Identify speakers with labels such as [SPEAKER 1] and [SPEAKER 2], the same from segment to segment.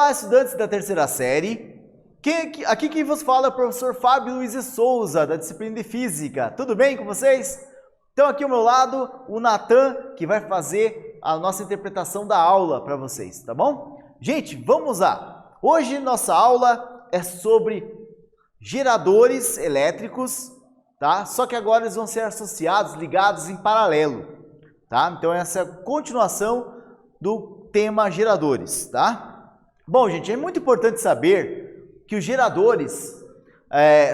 [SPEAKER 1] Olá, estudantes da terceira série. Aqui quem vos fala é o professor Fábio Luiz de Souza, da disciplina de Física. Tudo bem com vocês? Então aqui ao meu lado, o Natan, que vai fazer a nossa interpretação da aula para vocês, tá bom? Gente, vamos lá. Hoje nossa aula é sobre geradores elétricos, tá? Só que agora eles vão ser associados, ligados em paralelo, tá? Então essa é a continuação do tema geradores, tá? Bom, gente, é muito importante saber que os geradores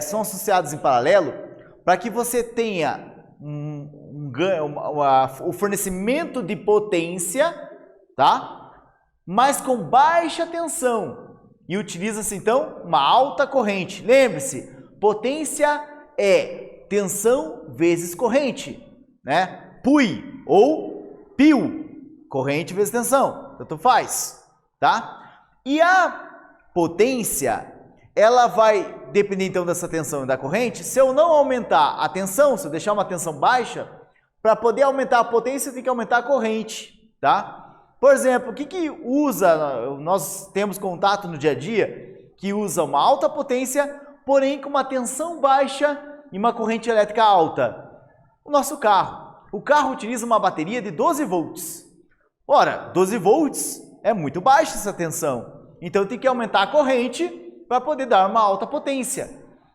[SPEAKER 1] são associados em paralelo para que você tenha o fornecimento de potência, tá? Mas com baixa tensão. E utiliza-se então uma alta corrente. Lembre-se, potência é tensão vezes corrente, né? PUI ou PIO, corrente vezes tensão, tanto faz, tá? E a potência, ela vai depender então dessa tensão e da corrente. Se eu não aumentar a tensão, se eu deixar uma tensão baixa, para poder aumentar a potência, tem que aumentar a corrente, tá? Por exemplo, o que nós temos contato no dia a dia, que usa uma alta potência, porém com uma tensão baixa e uma corrente elétrica alta? O nosso carro. O carro utiliza uma bateria de 12 volts. Ora, 12 volts é muito baixa essa tensão. Então tem que aumentar a corrente para poder dar uma alta potência.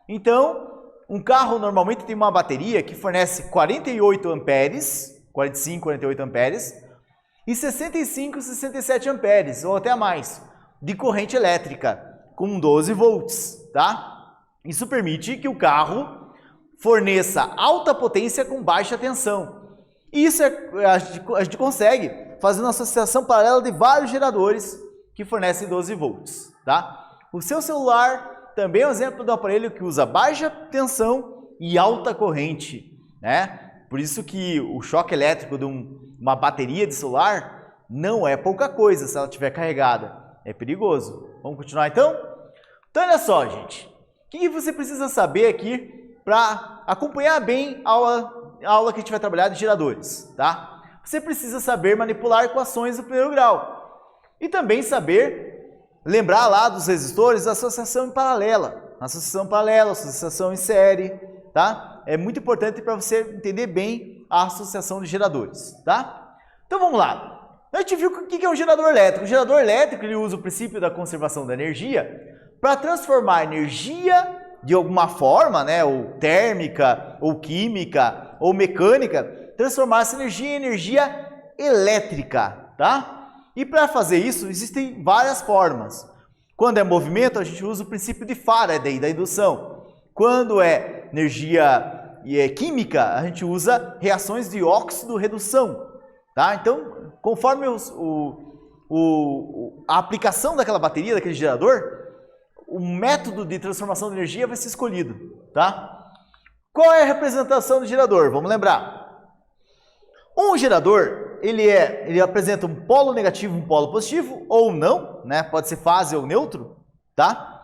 [SPEAKER 1] Então, um carro normalmente tem uma bateria que fornece 48 amperes, 45, 48 amperes, e 65, 67 amperes, ou até mais, de corrente elétrica, com 12 volts, tá? Isso permite que o carro forneça alta potência com baixa tensão. E isso a gente consegue fazendo uma associação paralela de vários geradores que fornecem 12 volts, tá? O seu celular também é um exemplo de um aparelho que usa baixa tensão e alta corrente, né? Por isso que o choque elétrico de uma bateria de celular não é pouca coisa se ela estiver carregada. É perigoso. Vamos continuar então? Então olha só, gente. O que você precisa saber aqui para acompanhar bem a aula que a gente vai trabalhar de geradores, tá? Você precisa saber manipular equações do primeiro grau. E também lembrar lá dos resistores da associação em paralela. Associação em série, tá? É muito importante para você entender bem a associação de geradores, tá? Então vamos lá. A gente viu o que é um gerador elétrico. O gerador elétrico ele usa o princípio da conservação da energia para transformar a energia de alguma forma, né, ou térmica, ou química, ou mecânica, transformar essa energia em energia elétrica, tá? E para fazer isso existem várias formas. Quando é movimento, a gente usa o princípio de Faraday, da indução. Quando é energia química, a gente usa reações de óxido-redução, tá? Então, conforme a aplicação daquela bateria, daquele gerador, o método de transformação de energia vai ser escolhido, tá? Qual é a representação do gerador? Vamos lembrar. Um gerador, ele apresenta um polo negativo, um polo positivo, ou não, né? Pode ser fase ou neutro, tá?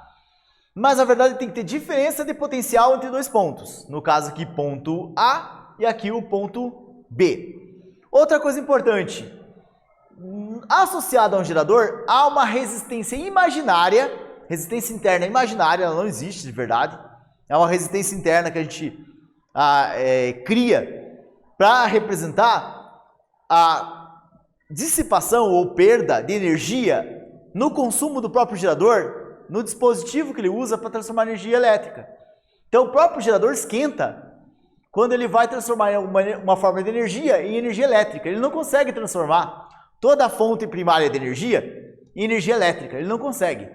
[SPEAKER 1] Mas, na verdade, tem que ter diferença de potencial entre dois pontos. No caso aqui, ponto A e aqui o ponto B. Outra coisa importante. Associado a um gerador, há uma resistência imaginária, resistência interna imaginária, ela não existe de verdade. É uma resistência interna que a gente cria para representar a dissipação ou perda de energia no consumo do próprio gerador, no dispositivo que ele usa para transformar energia elétrica. Então o próprio gerador esquenta quando ele vai transformar uma forma de energia em energia elétrica. Ele não consegue transformar toda a fonte primária de energia em energia elétrica, ele não consegue.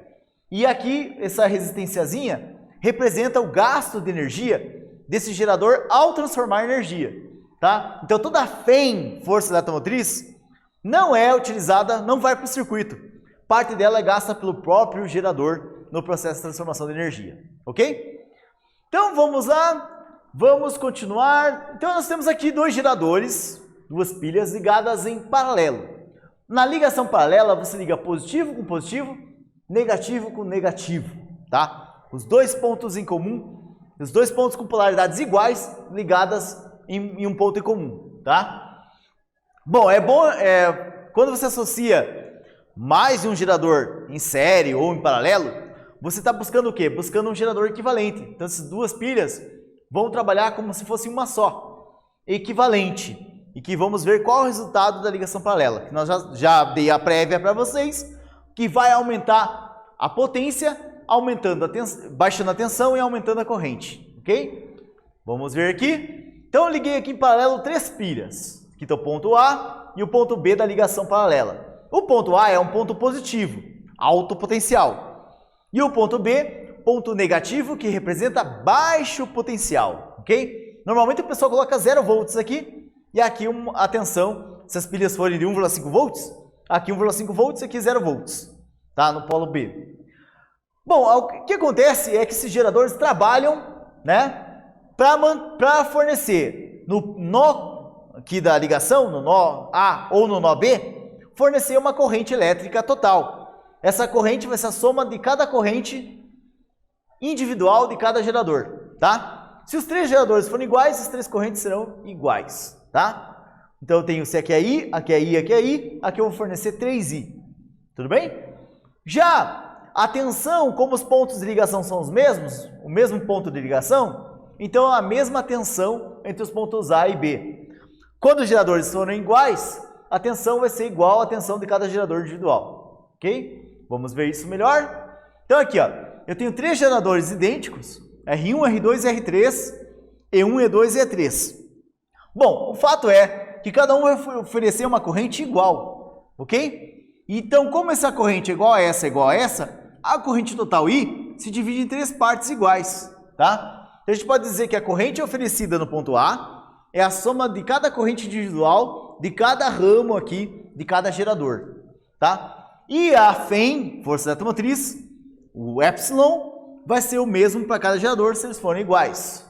[SPEAKER 1] E aqui essa resistênciazinha representa o gasto de energia desse gerador ao transformar energia, tá? Então toda a FEM, força eletromotriz, não é utilizada, não vai para o circuito. Parte dela é gasta pelo próprio gerador no processo de transformação de energia, ok? Então vamos lá, vamos continuar. Então nós temos aqui dois geradores, duas pilhas ligadas em paralelo. Na ligação paralela você liga positivo com positivo, negativo com negativo, tá? Os dois pontos em comum, os dois pontos com polaridades iguais ligadas em um ponto em comum, tá? Bom, quando você associa mais de um gerador em série ou em paralelo, você está buscando o quê? Buscando um gerador equivalente. Então, essas duas pilhas vão trabalhar como se fosse uma só, equivalente. E que vamos ver qual é o resultado da ligação paralela. Que nós já dei a prévia para vocês, que vai aumentar a potência, baixando a tensão e aumentando a corrente. Ok? Vamos ver aqui. Então, eu liguei aqui em paralelo 3 pilhas. Aqui está o ponto A e o ponto B da ligação paralela. O ponto A é um ponto positivo, alto potencial. E o ponto B, ponto negativo, que representa baixo potencial. Ok? Normalmente o pessoal coloca 0 volts aqui. E aqui a tensão, se as pilhas forem de 1,5 volts, aqui 1,5 volts e aqui 0 volts, tá? No polo B. Bom, o que acontece é que esses geradores trabalham, né, para fornecer no nó aqui da ligação, no nó A ou no nó B, fornecer uma corrente elétrica total. Essa corrente vai ser a soma de cada corrente individual de cada gerador, tá? Se os 3 geradores forem iguais, as 3 correntes serão iguais. Tá? Então eu tenho se aqui é I, aqui é I, aqui é I, aqui eu vou fornecer 3I. Tudo bem? Já a tensão, como os pontos de ligação são os mesmos, o mesmo ponto de ligação, então a mesma tensão entre os pontos A e B. Quando os geradores forem iguais, a tensão vai ser igual à tensão de cada gerador individual. Ok? Vamos ver isso melhor. Então aqui, ó, eu tenho 3 geradores idênticos, R1, R2 e R3, E1, E2 e E3. Bom, o fato é que cada um vai oferecer uma corrente igual, ok? Então, como essa corrente é igual a essa, a corrente total I se divide em 3 partes iguais, tá? Então, a gente pode dizer que a corrente oferecida no ponto A é a soma de cada corrente individual de cada ramo aqui, de cada gerador, tá? E a FEM, força eletromotriz, o epsilon, vai ser o mesmo para cada gerador se eles forem iguais,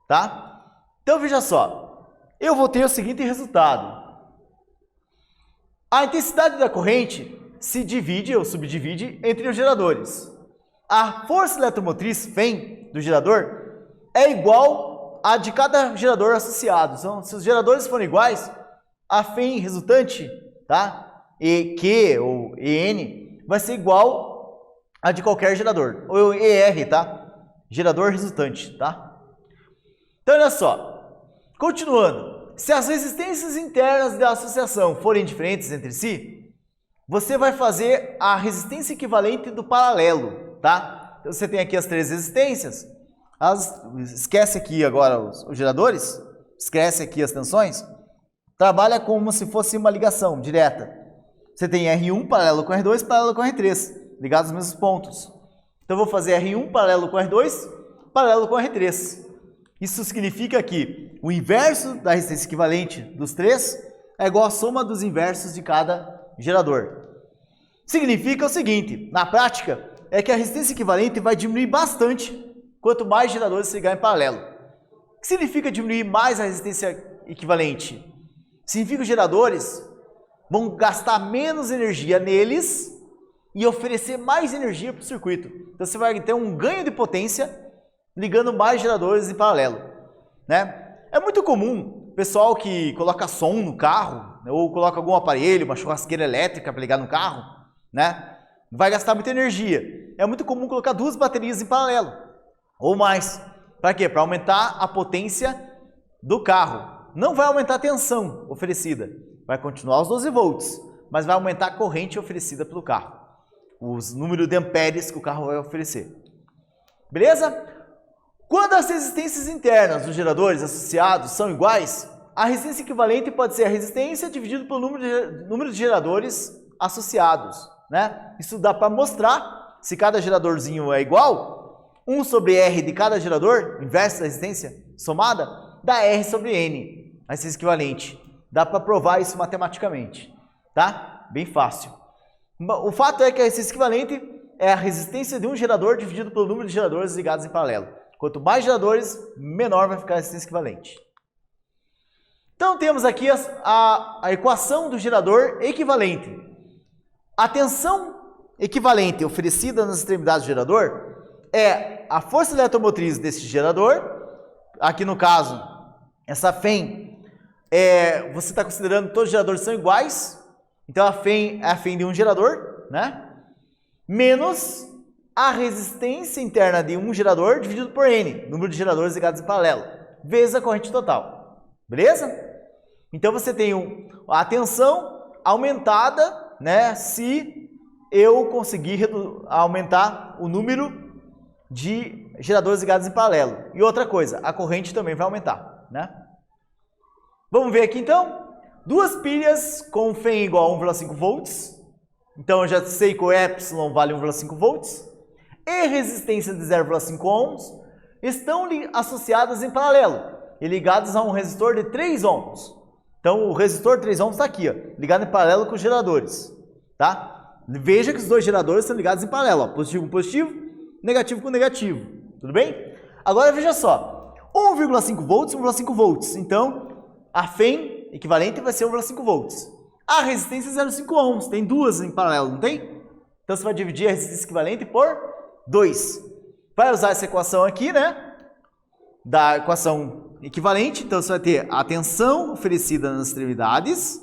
[SPEAKER 1] tá? Então, veja só. Eu vou ter o seguinte resultado. A intensidade da corrente se divide ou subdivide entre os geradores. A força eletromotriz FEM do gerador é igual à de cada gerador associado. Então, se os geradores forem iguais, a FEM resultante, tá? EQ ou EN, vai ser igual à de qualquer gerador. Ou ER, tá? Gerador resultante, tá? Então, olha só. Continuando, se as resistências internas da associação forem diferentes entre si, você vai fazer a resistência equivalente do paralelo, tá? Então, você tem aqui as 3 resistências, esquece aqui agora os geradores, esquece aqui as tensões, trabalha como se fosse uma ligação direta. Você tem R1 paralelo com R2, paralelo com R3, ligados aos mesmos pontos. Então, eu vou fazer R1 paralelo com R2, paralelo com R3. Isso significa que o inverso da resistência equivalente dos 3 é igual à soma dos inversos de cada gerador. Significa o seguinte, na prática, é que a resistência equivalente vai diminuir bastante quanto mais geradores se ligar em paralelo. O que significa diminuir mais a resistência equivalente? Significa que os geradores vão gastar menos energia neles e oferecer mais energia para o circuito. Então você vai ter um ganho de potência ligando mais geradores em paralelo, né? É muito comum o pessoal que coloca som no carro, ou coloca algum aparelho, uma churrasqueira elétrica para ligar no carro, né? Vai gastar muita energia. É muito comum colocar 2 baterias em paralelo, ou mais. Para quê? Para aumentar a potência do carro. Não vai aumentar a tensão oferecida, vai continuar os 12 volts, mas vai aumentar a corrente oferecida pelo carro, os números de amperes que o carro vai oferecer. Beleza? Quando as resistências internas dos geradores associados são iguais, a resistência equivalente pode ser a resistência dividido pelo número de geradores associados, né? Isso dá para mostrar, se cada geradorzinho é igual, 1 sobre R de cada gerador, inverso da resistência somada, dá R sobre N, a resistência equivalente. Dá para provar isso matematicamente, tá? Bem fácil. O fato é que a resistência equivalente é a resistência de um gerador dividido pelo número de geradores ligados em paralelo. Quanto mais geradores, menor vai ficar a resistência equivalente. Então, temos aqui a equação do gerador equivalente. A tensão equivalente oferecida nas extremidades do gerador é a força eletromotriz desse gerador. Aqui no caso, essa FEM, você está considerando que todos os geradores são iguais. Então, a FEM é a FEM de um gerador, né? menos a resistência interna de um gerador dividido por N, número de geradores ligados em paralelo, vezes a corrente total. Beleza? Então você tem a tensão aumentada, né, se eu conseguir aumentar o número de geradores ligados em paralelo. E outra coisa, a corrente também vai aumentar, né? Vamos ver aqui então. Duas pilhas com FEM igual a 1,5 volts. Então eu já sei que o epsilon vale 1,5 volts. E resistência de 0,5 ohms estão associadas em paralelo e ligadas a um resistor de 3 ohms. Então o resistor de 3 ohms está aqui, ó, ligado em paralelo com os geradores. Tá? Veja que os dois geradores estão ligados em paralelo, ó, positivo com positivo, negativo com negativo. Tudo bem? Agora veja só, 1,5 volts, 1,5 volts. Então a FEM equivalente vai ser 1,5 volts. A resistência é 0,5 ohms, tem duas em paralelo, não tem? Então você vai dividir a resistência equivalente por 2. Vai usar essa equação aqui, né? Da equação equivalente. Então você vai ter a tensão oferecida nas extremidades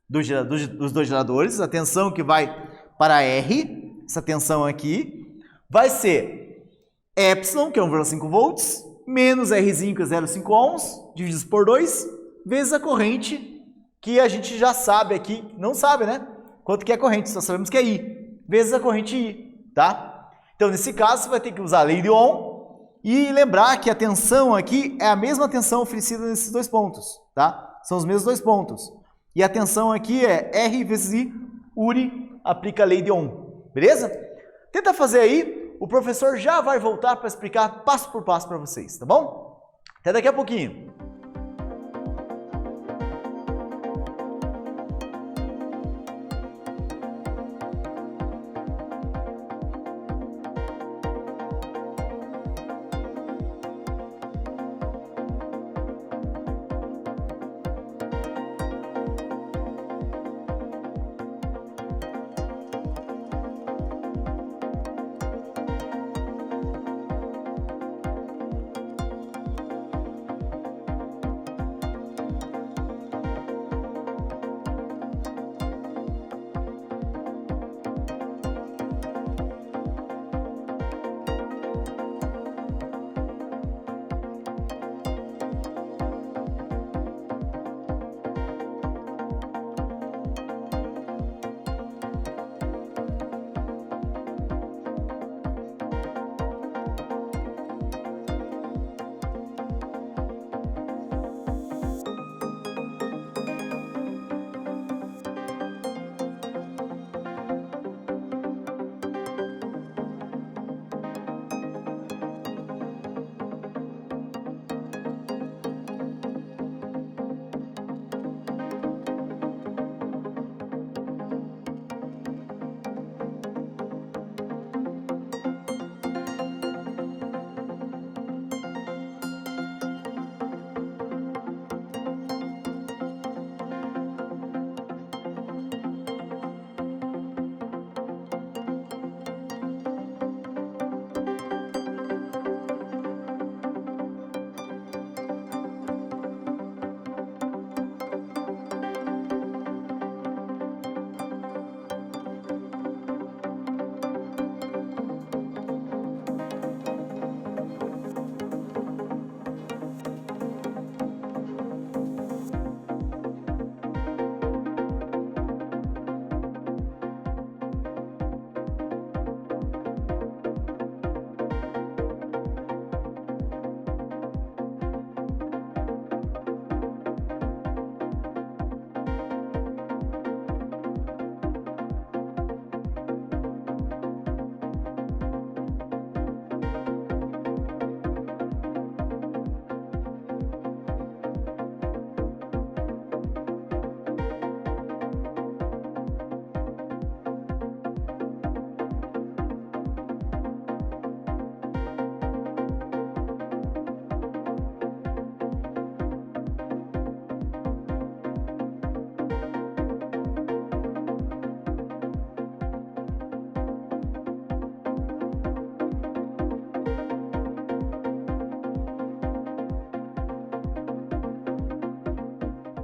[SPEAKER 1] dos dois geradores, a tensão que vai para R, essa tensão aqui, vai ser epsilon, que é 1,5 volts, menos Rzinho, que é 0,5 ohms, divididos por 2, vezes a corrente, que a gente já sabe aqui, não sabe, né? Quanto que é a corrente, só sabemos que é I, vezes a corrente I, tá? Então, nesse caso, você vai ter que usar a lei de Ohm e lembrar que a tensão aqui é a mesma tensão oferecida nesses dois pontos, tá? São os mesmos dois pontos. E a tensão aqui é R vezes I, URI, aplica a lei de Ohm, beleza? Tenta fazer aí, o professor já vai voltar para explicar passo por passo para vocês, tá bom? Até daqui a pouquinho.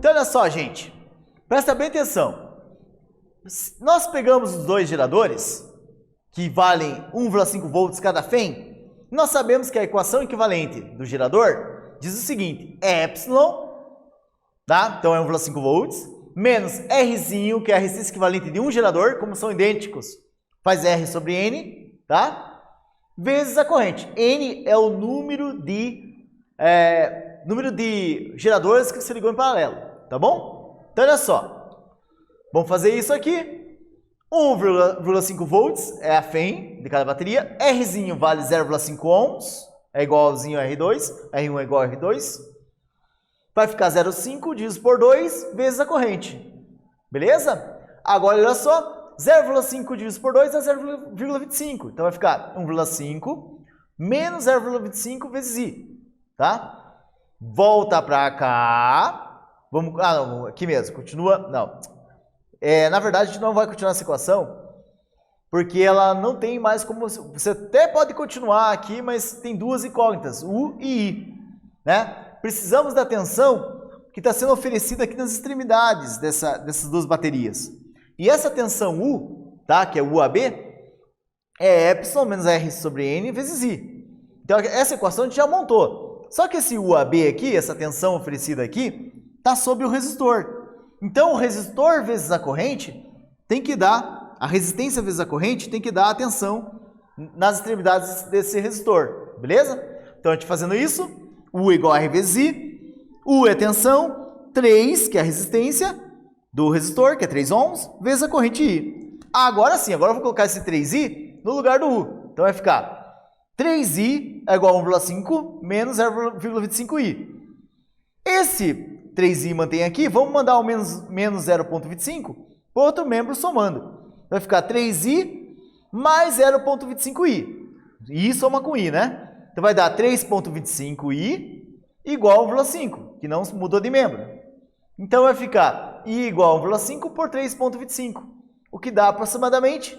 [SPEAKER 1] Então, olha só, gente. Presta bem atenção. Nós pegamos os dois geradores, que valem 1,5 volts cada fém, nós sabemos que a equação equivalente do gerador diz o seguinte, epsilon, tá? Então é 1,5 volts, menos Rzinho, que é a resistência equivalente de um gerador, como são idênticos, faz R sobre N, tá? Vezes a corrente. N é o número de geradores que você ligou em paralelo, tá bom? Então olha só, vamos fazer isso aqui. 1,5 volts é a fém de cada bateria, Rzinho vale 0,5 ohms, é igualzinho a R2, R1 é igual a R2, vai ficar 0,5 dividido por 2 vezes a corrente, beleza? Agora olha só, 0,5 dividido por 2 é 0,25, então vai ficar 1,5 menos 0,25 vezes I, tá? Volta para cá, vamos, não, aqui mesmo, continua, não. Na verdade, a gente não vai continuar essa equação, porque ela não tem mais como... Você até pode continuar aqui, mas tem duas incógnitas, U e I, né? Precisamos da tensão que está sendo oferecida aqui nas extremidades dessas duas baterias. E essa tensão U, tá? Que é UAB, é epsilon menos R sobre N vezes I. Então, essa equação a gente já montou. Só que esse UAB aqui, essa tensão oferecida aqui, está sobre o resistor. Então, o resistor vezes a corrente tem que dar, a resistência vezes a corrente tem que dar a tensão nas extremidades desse resistor, beleza? Então, a gente fazendo isso, U igual a R vezes I, U é tensão, 3, que é a resistência do resistor, que é 3 ohms, vezes a corrente I. Agora sim, agora eu vou colocar esse 3I no lugar do U. Então, vai ficar 3I é igual a 1,5 menos 0,25I. Esse 3i mantém aqui, vamos mandar o menos 0,25 para outro membro somando. Vai ficar 3i mais 0,25i. I soma com i, né? Então vai dar 3,25i igual a 1,5, que não mudou de membro. Então vai ficar i igual a 1,5 por 3,25, o que dá aproximadamente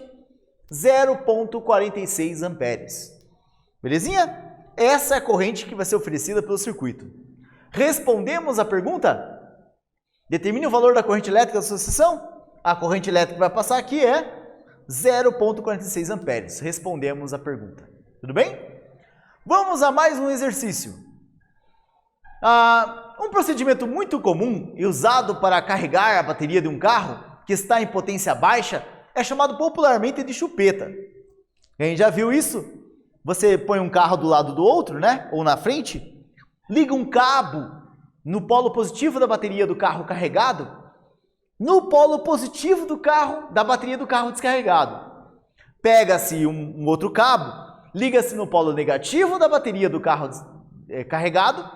[SPEAKER 1] 0,46 amperes. Belezinha? Essa é a corrente que vai ser oferecida pelo circuito. Respondemos a pergunta? Determine o valor da corrente elétrica da sua seção. A corrente elétrica que vai passar aqui é 0,46 amperes. Respondemos a pergunta. Tudo bem? Vamos a mais um exercício. Um procedimento muito comum e usado para carregar a bateria de um carro que está em potência baixa é chamado popularmente de chupeta. Quem já viu isso? Você põe um carro do lado do outro, né? Ou na frente. Liga um cabo no polo positivo da bateria do carro carregado, no polo positivo da bateria do carro descarregado. Pega-se um outro cabo, liga-se no polo negativo da bateria do carro carregado,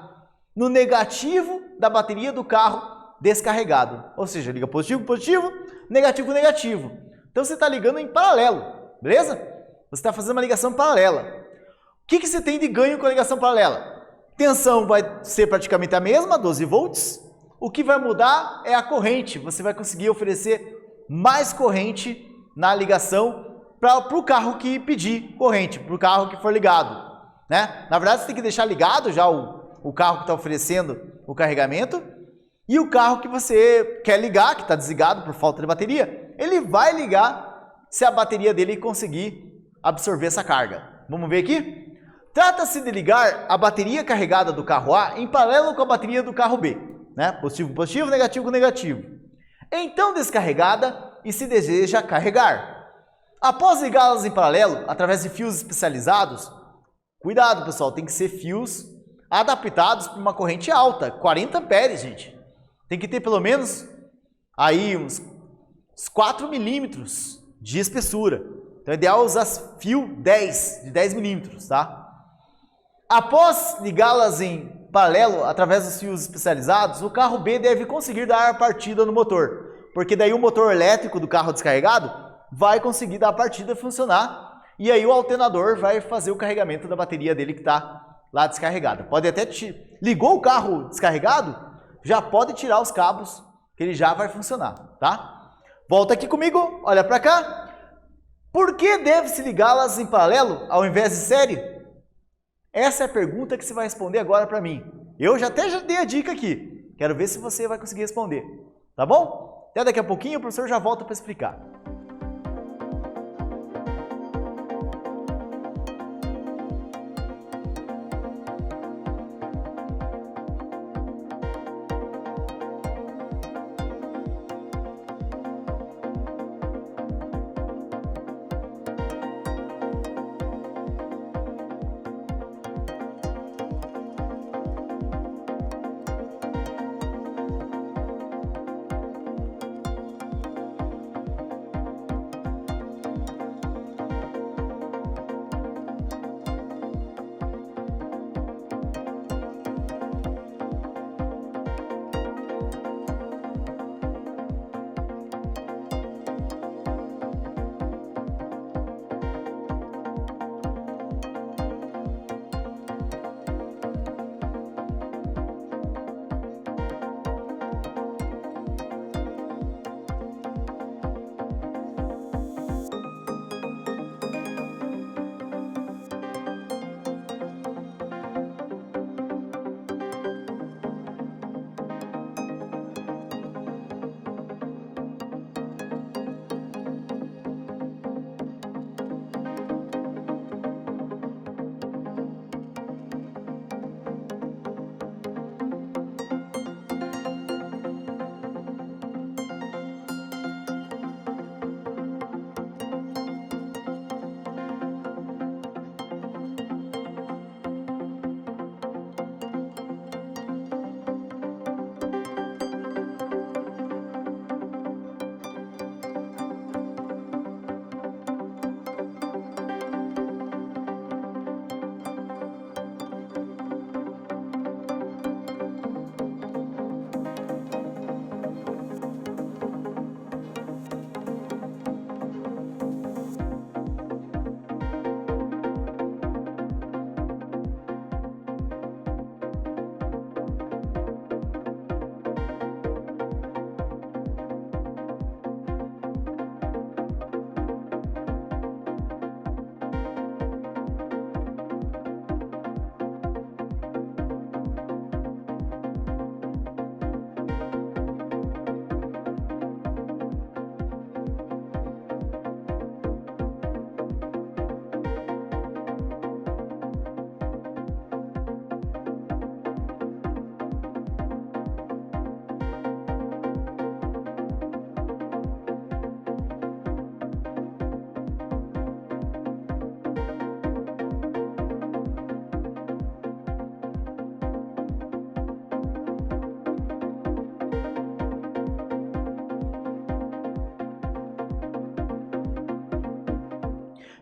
[SPEAKER 1] no negativo da bateria do carro descarregado. Ou seja, liga positivo, positivo, negativo, negativo. Então você está ligando em paralelo, beleza? Você está fazendo uma ligação paralela. O que você tem de ganho com a ligação paralela? Tensão vai ser praticamente a mesma, 12 volts. O que vai mudar é a corrente. Você vai conseguir oferecer mais corrente na ligação para o carro que pedir corrente, para o carro que for ligado, né? Na verdade, você tem que deixar ligado já o carro que está oferecendo o carregamento e o carro que você quer ligar, que está desligado por falta de bateria, ele vai ligar se a bateria dele conseguir absorver essa carga. Vamos ver aqui? Trata-se de ligar a bateria carregada do carro A em paralelo com a bateria do carro B, né? Positivo com positivo, negativo com negativo. Então descarregada e se deseja carregar. Após ligá-las em paralelo, através de fios especializados, cuidado pessoal, tem que ser fios adaptados para uma corrente alta, 40 amperes, gente. Tem que ter pelo menos aí uns 4 milímetros de espessura. Então é ideal usar fio de 10 milímetros, tá? Após ligá-las em paralelo através dos fios especializados, o carro B deve conseguir dar a partida no motor, porque daí o motor elétrico do carro descarregado vai conseguir dar a partida funcionar e aí o alternador vai fazer o carregamento da bateria dele que está lá descarregada. Pode até ligou o carro descarregado, já pode tirar os cabos que ele já vai funcionar, tá? Volta aqui comigo, olha para cá. Por que deve-se ligá-las em paralelo ao invés de série? Essa é a pergunta que você vai responder agora para mim. Eu já dei a dica aqui. Quero ver se você vai conseguir responder. Tá bom? Até daqui a pouquinho o professor já volta para explicar.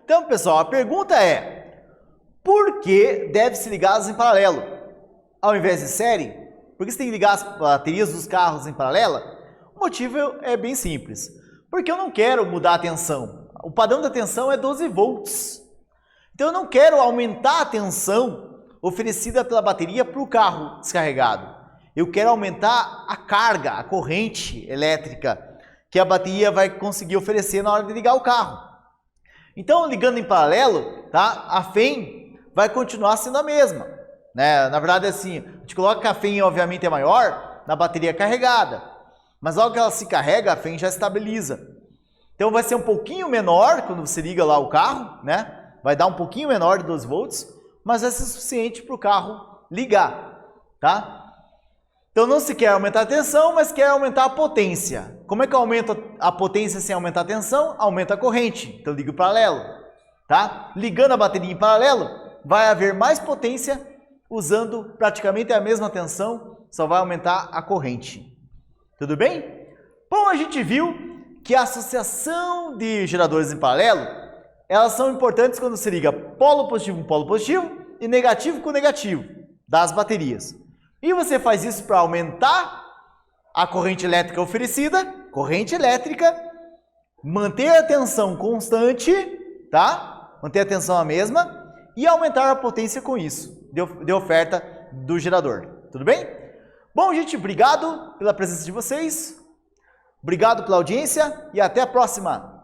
[SPEAKER 1] Então, pessoal, a pergunta é: por que deve-se ligá-las em paralelo, ao invés de série? Por que você tem que ligar as baterias dos carros em paralela? O motivo é bem simples. Porque eu não quero mudar a tensão. O padrão da tensão é 12 volts. Então eu não quero aumentar a tensão oferecida pela bateria para o carro descarregado. Eu quero aumentar a carga, a corrente elétrica que a bateria vai conseguir oferecer na hora de ligar o carro. Então, ligando em paralelo, tá? A FEM vai continuar sendo a mesma, né? Na verdade, assim, a gente coloca que a FEM obviamente é maior na bateria carregada, mas logo que ela se carrega, a FEM já estabiliza. Então vai ser um pouquinho menor quando você liga lá o carro, né? Vai dar um pouquinho menor de 12 volts, mas vai ser suficiente para o carro ligar, tá? Então não se quer aumentar a tensão, mas quer aumentar a potência. Como é que eu aumento a potência sem aumentar a tensão? Aumenta a corrente. Então liga em paralelo, tá? Ligando a bateria em paralelo, vai haver mais potência usando praticamente a mesma tensão, só vai aumentar a corrente. Tudo bem? Bom, a gente viu que a associação de geradores em paralelo, elas são importantes quando se liga polo positivo com polo positivo e negativo com negativo das baterias. E você faz isso para aumentar a corrente elétrica oferecida, corrente elétrica, manter a tensão constante, tá? Manter a tensão a mesma e aumentar a potência com isso, de oferta do gerador. Tudo bem? Bom, gente, obrigado pela presença de vocês, obrigado pela audiência e até a próxima!